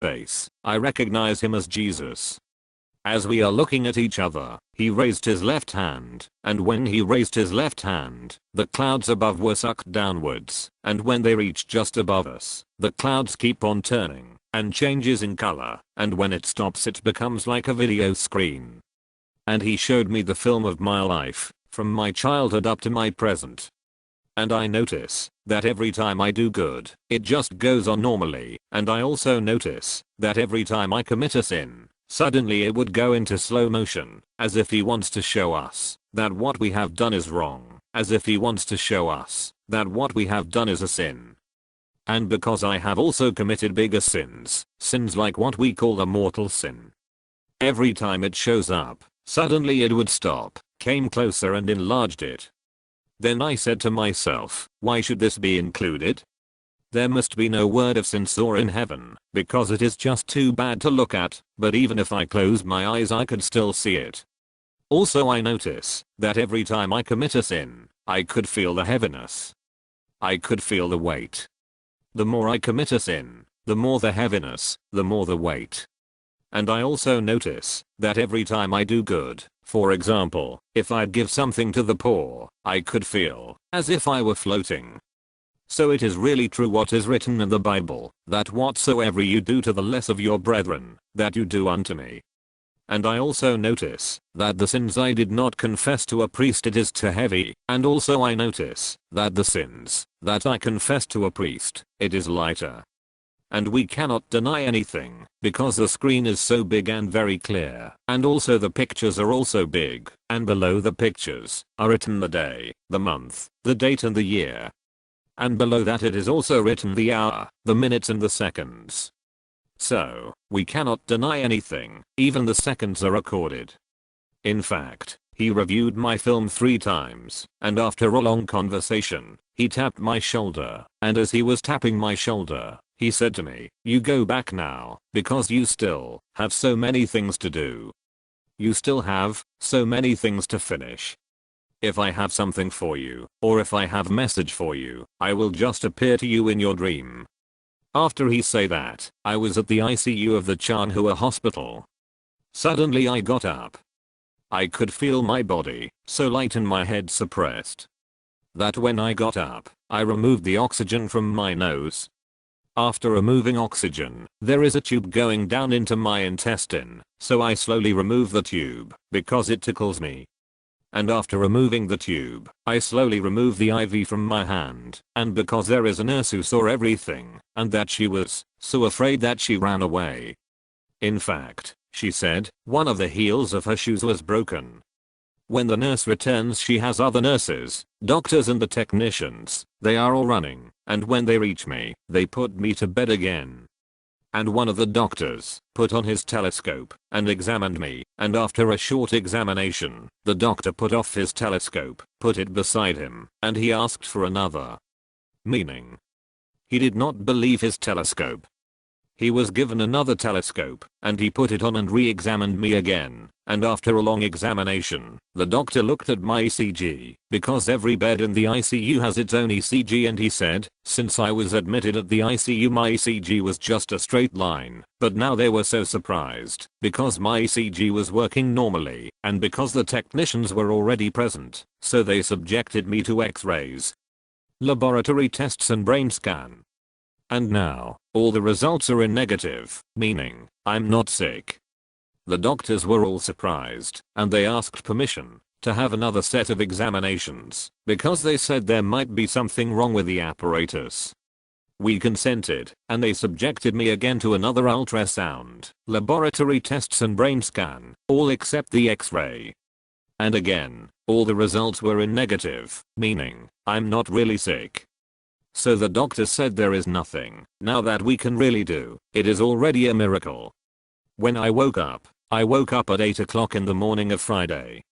face, I recognize him as Jesus. As we are looking at each other, he raised his left hand, and when he raised his left hand, the clouds above were sucked downwards, and when they reach just above us, the clouds keep on turning, and changes in color, and when it stops it becomes like a video screen. And he showed me the film of my life, from my childhood up to my present. And I notice that every time I do good, it just goes on normally, and I also notice that every time I commit a sin, suddenly it would go into slow motion, as if he wants to show us that what we have done is wrong, as if he wants to show us that what we have done is a sin. And because I have also committed bigger sins like what we call the mortal sin, every time it shows up, suddenly it would stop, came closer and enlarged it. Then I said to myself, why should this be included? There must be no word of censor in heaven, because it is just too bad to look at, but even if I closed my eyes I could still see it. Also I notice that every time I commit a sin, I could feel the heaviness. I could feel the weight. The more I commit a sin, the more the heaviness, the more the weight. And I also notice that every time I do good, for example, if I give something to the poor, I could feel as if I were floating. So it is really true what is written in the Bible, that whatsoever you do to the less of your brethren, that you do unto me. And I also notice that the sins I did not confess to a priest it is too heavy, and also I notice that the sins that I confess to a priest, it is lighter. And we cannot deny anything, because the screen is so big and very clear, and also the pictures are also big, and below the pictures are written the day, the month, the date and the year. And below that it is also written the hour, the minutes and the seconds. So, we cannot deny anything, even the seconds are recorded. In fact, he reviewed my film 3 times, and after a long conversation, he tapped my shoulder, and as he was tapping my shoulder, he said to me, you go back now, because you still have so many things to do. You still have so many things to finish. If I have something for you, or if I have a message for you, I will just appear to you in your dream. After he say that, I was at the ICU of the Changhua hospital. Suddenly I got up. I could feel my body so light and my head suppressed, that when I got up, I removed the oxygen from my nose. After removing oxygen, there is a tube going down into my intestine, so I slowly remove the tube, because it tickles me. And after removing the tube, I slowly remove the IV from my hand, and because there is a nurse who saw everything, and that she was so afraid that she ran away. In fact, she said, one of the heels of her shoes was broken. When the nurse returns she has other nurses, doctors and the technicians, they are all running, and when they reach me, they put me to bed again. And one of the doctors put on his telescope and examined me, and after a short examination, the doctor put off his telescope, put it beside him, and he asked for another. Meaning, he did not believe his telescope. He was given another telescope, and he put it on and re-examined me again, and after a long examination, the doctor looked at my ECG, because every bed in the ICU has its own ECG, and he said, since I was admitted at the ICU my ECG was just a straight line, but now they were so surprised, because my ECG was working normally, and because the technicians were already present, so they subjected me to X-rays, laboratory tests and brain scan. And now, all the results are in negative, meaning, I'm not sick. The doctors were all surprised, and they asked permission to have another set of examinations, because they said there might be something wrong with the apparatus. We consented, and they subjected me again to another ultrasound, laboratory tests and brain scan, all except the X-ray. And again, all the results were in negative, meaning, I'm not really sick. So the doctor said there is nothing now that we can really do, it is already a miracle. When I woke up at 8 o'clock in the morning of Friday.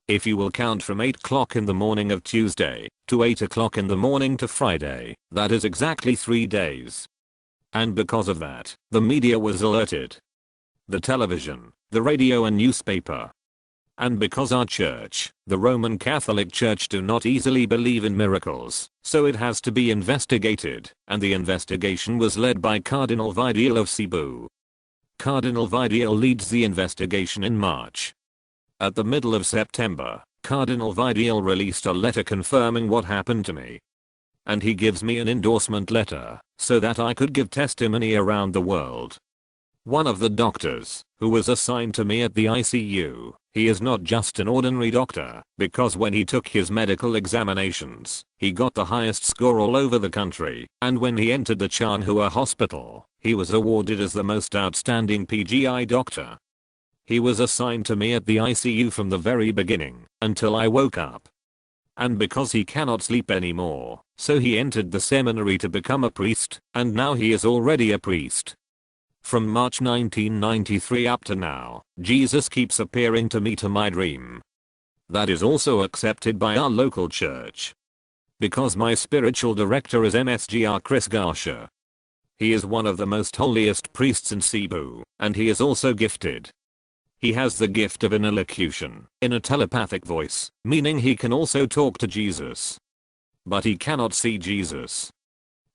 If you will count from 8 o'clock in the morning of Tuesday to 8 o'clock in the morning to Friday, that is exactly 3 days. And because of that, the media was alerted. The television, the radio and newspaper. And because our church, the Roman Catholic Church, do not easily believe in miracles, so it has to be investigated, and the investigation was led by Cardinal Vidiel of Cebu. Cardinal Vidiel leads the investigation in March. At the middle of September, Cardinal Vidiel released a letter confirming what happened to me. And he gives me an endorsement letter, so that I could give testimony around the world. One of the doctors, who was assigned to me at the ICU, he is not just an ordinary doctor, because when he took his medical examinations, he got the highest score all over the country, and when he entered the Changhua hospital, he was awarded as the most outstanding PGI doctor. He was assigned to me at the ICU from the very beginning, until I woke up. And because he cannot sleep anymore, so he entered the seminary to become a priest, and now he is already a priest. From March 1993 up to now, Jesus keeps appearing to me to my dream. That is also accepted by our local church. Because my spiritual director is MSGR Chris Garcia. He is one of the most holiest priests in Cebu, and he is also gifted. He has the gift of an elocution, in a telepathic voice, meaning he can also talk to Jesus. But he cannot see Jesus.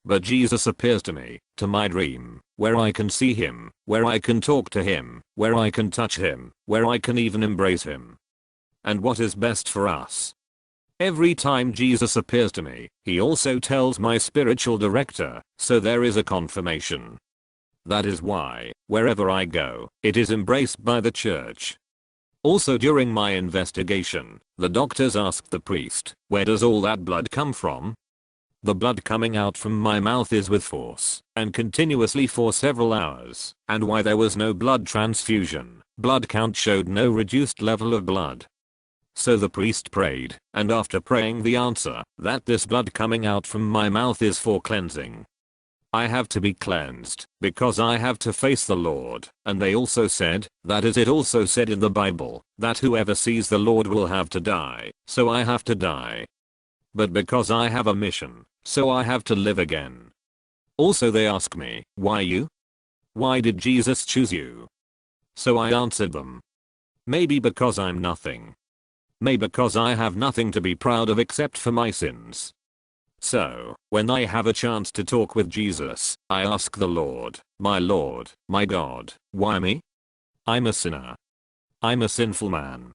But Jesus appears to me, to my dream, where I can see him, where I can talk to him, where I can touch him, where I can even embrace him. And what is best for us? Every time Jesus appears to me, he also tells my spiritual director, so there is a confirmation. That is why, wherever I go, it is embraced by the church. Also during my investigation, the doctors asked the priest, where does all that blood come from? The blood coming out from my mouth is with force, and continuously for several hours, and why there was no blood transfusion, blood count showed no reduced level of blood. So the priest prayed, and after praying the answer, that this blood coming out from my mouth is for cleansing. I have to be cleansed, because I have to face the Lord, and they also said, that is it also said in the Bible, that whoever sees the Lord will have to die, so I have to die. But because I have a mission, so I have to live again. Also they ask me, why you? Why did Jesus choose you? So I answered them. Maybe because I'm nothing. Maybe because I have nothing to be proud of except for my sins. So, when I have a chance to talk with Jesus, I ask the Lord, my God, why me? I'm a sinner. I'm a sinful man.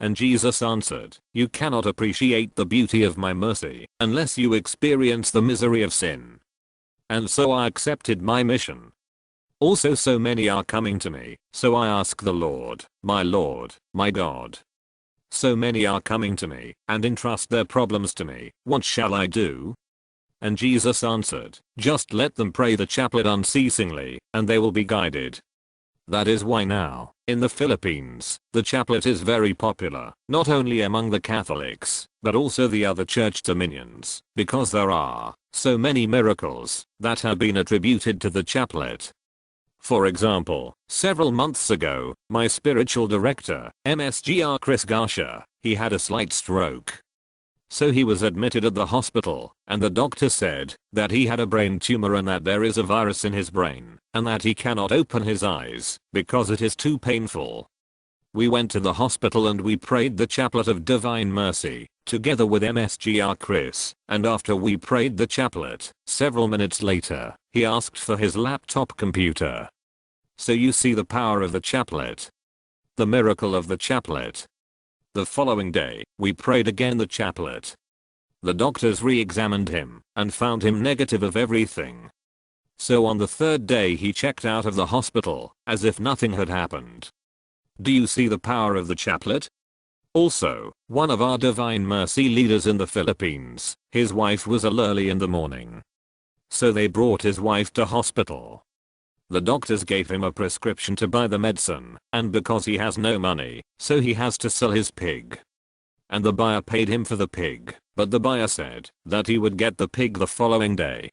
And Jesus answered, you cannot appreciate the beauty of my mercy, unless you experience the misery of sin. And so I accepted my mission. Also so many are coming to me, so I ask the Lord, my God. So many are coming to me, and entrust their problems to me, what shall I do? And Jesus answered, just let them pray the chaplet unceasingly, and they will be guided. That is why now, in the Philippines, the chaplet is very popular, not only among the Catholics, but also the other church dominions, because there are so many miracles that have been attributed to the chaplet. For example, several months ago, my spiritual director, MSGR Chris Garcia, he had a slight stroke. So he was admitted at the hospital, and the doctor said that he had a brain tumor and that there is a virus in his brain, and that he cannot open his eyes because it is too painful. We went to the hospital and we prayed the chaplet of divine mercy, together with MSGR Chris, and after we prayed the chaplet, several minutes later, he asked for his laptop computer. So you see the power of the chaplet. The miracle of the chaplet. The following day, we prayed again the chaplet. The doctors re-examined him, and found him negative of everything. So on the third day he checked out of the hospital, as if nothing had happened. Do you see the power of the chaplet? Also, one of our Divine Mercy leaders in the Philippines, his wife was ill early in the morning. So they brought his wife to hospital. The doctors gave him a prescription to buy the medicine, and because he has no money, so he has to sell his pig. And the buyer paid him for the pig, but the buyer said that he would get the pig the following day.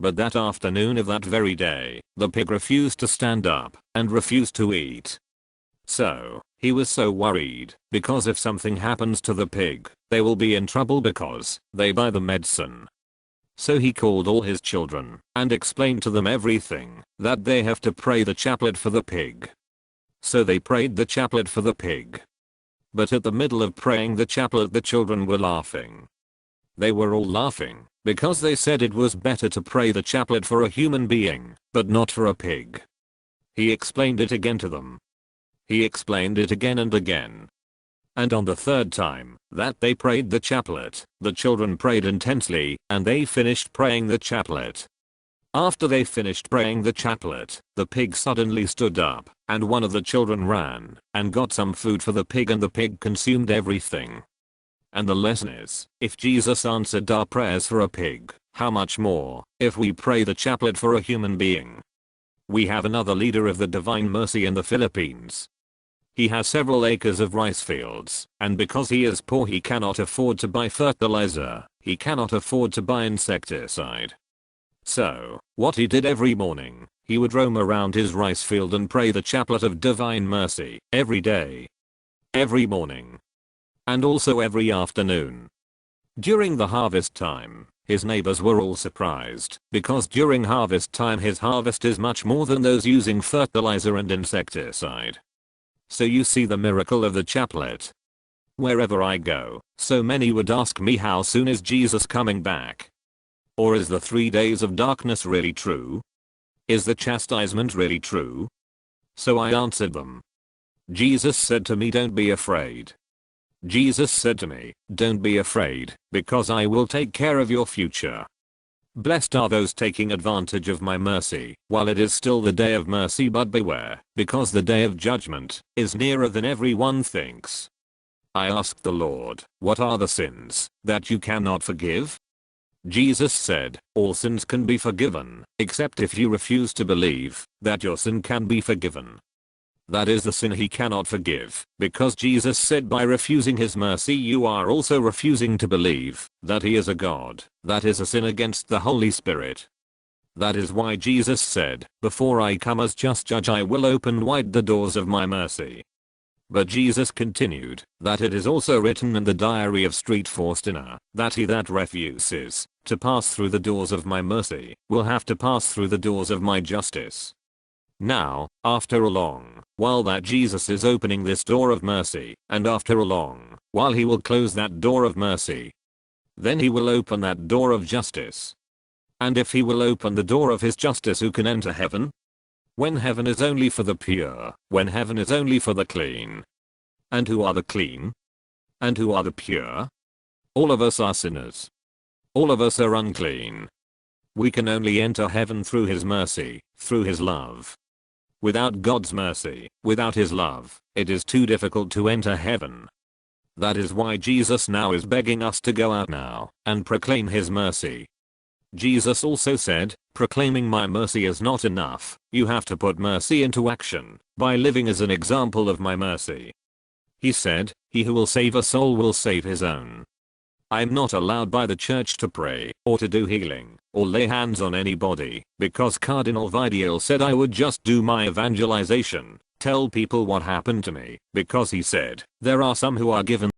But that afternoon of that very day, the pig refused to stand up, and refused to eat. So, he was so worried, because if something happens to the pig, they will be in trouble because they buy the medicine. So he called all his children, and explained to them everything, that they have to pray the chaplet for the pig. So they prayed the chaplet for the pig. but at the middle of praying the chaplet the children were laughing. They were all laughing because they said it was better to pray the chaplet for a human being, but not for a pig. He explained it again to them. He explained it again and again. And on the third time that they prayed the chaplet, the children prayed intensely, and they finished praying the chaplet. After they finished praying the chaplet, the pig suddenly stood up, and one of the children ran and got some food for the pig, and the pig consumed everything. And the lesson is, if Jesus answered our prayers for a pig, how much more if we pray the chaplet for a human being? We have another leader of the Divine Mercy in the Philippines. He has several acres of rice fields, and because he is poor he cannot afford to buy fertilizer, he cannot afford to buy insecticide. So, what he did every morning, he would roam around his rice field and pray the chaplet of Divine Mercy every day. Every morning. And also every afternoon. During the harvest time, his neighbors were all surprised, because during harvest time his harvest is much more than those using fertilizer and insecticide. So you see the miracle of the chaplet. Wherever I go, so many would ask me, how soon is Jesus coming back? Or is the 3 days of darkness really true? Is the chastisement really true? So I answered them. Jesus said to me, don't be afraid. Jesus said to me, don't be afraid, because I will take care of your future. Blessed are those taking advantage of my mercy, while it is still the day of mercy, but beware, because the day of judgment is nearer than everyone thinks. I asked the Lord, what are the sins that you cannot forgive? Jesus said, all sins can be forgiven, except if you refuse to believe that your sin can be forgiven. That is the sin he cannot forgive, because Jesus said by refusing his mercy you are also refusing to believe that he is a God. That is a sin against the Holy Spirit. That is why Jesus said, before I come as just judge I will open wide the doors of my mercy. But Jesus continued, that it is also written in the diary of Street Faustina, that he that refuses to pass through the doors of my mercy will have to pass through the doors of my justice. Now, after a long while that Jesus is opening this door of mercy, and after a long while he will close that door of mercy, then he will open that door of justice. And if he will open the door of his justice, who can enter heaven? When heaven is only for the pure, when heaven is only for the clean. And who are the clean? And who are the pure? All of us are sinners. All of us are unclean. We can only enter heaven through his mercy, through his love. Without God's mercy, without his love, it is too difficult to enter heaven. That is why Jesus now is begging us to go out now and proclaim his mercy. Jesus also said, proclaiming my mercy is not enough, you have to put mercy into action by living as an example of my mercy. He said, he who will save a soul will save his own. I'm not allowed by the church to pray, or to do healing, or lay hands on anybody, because Cardinal Vidiel said I would just do my evangelization, tell people what happened to me, because he said, there are some who are given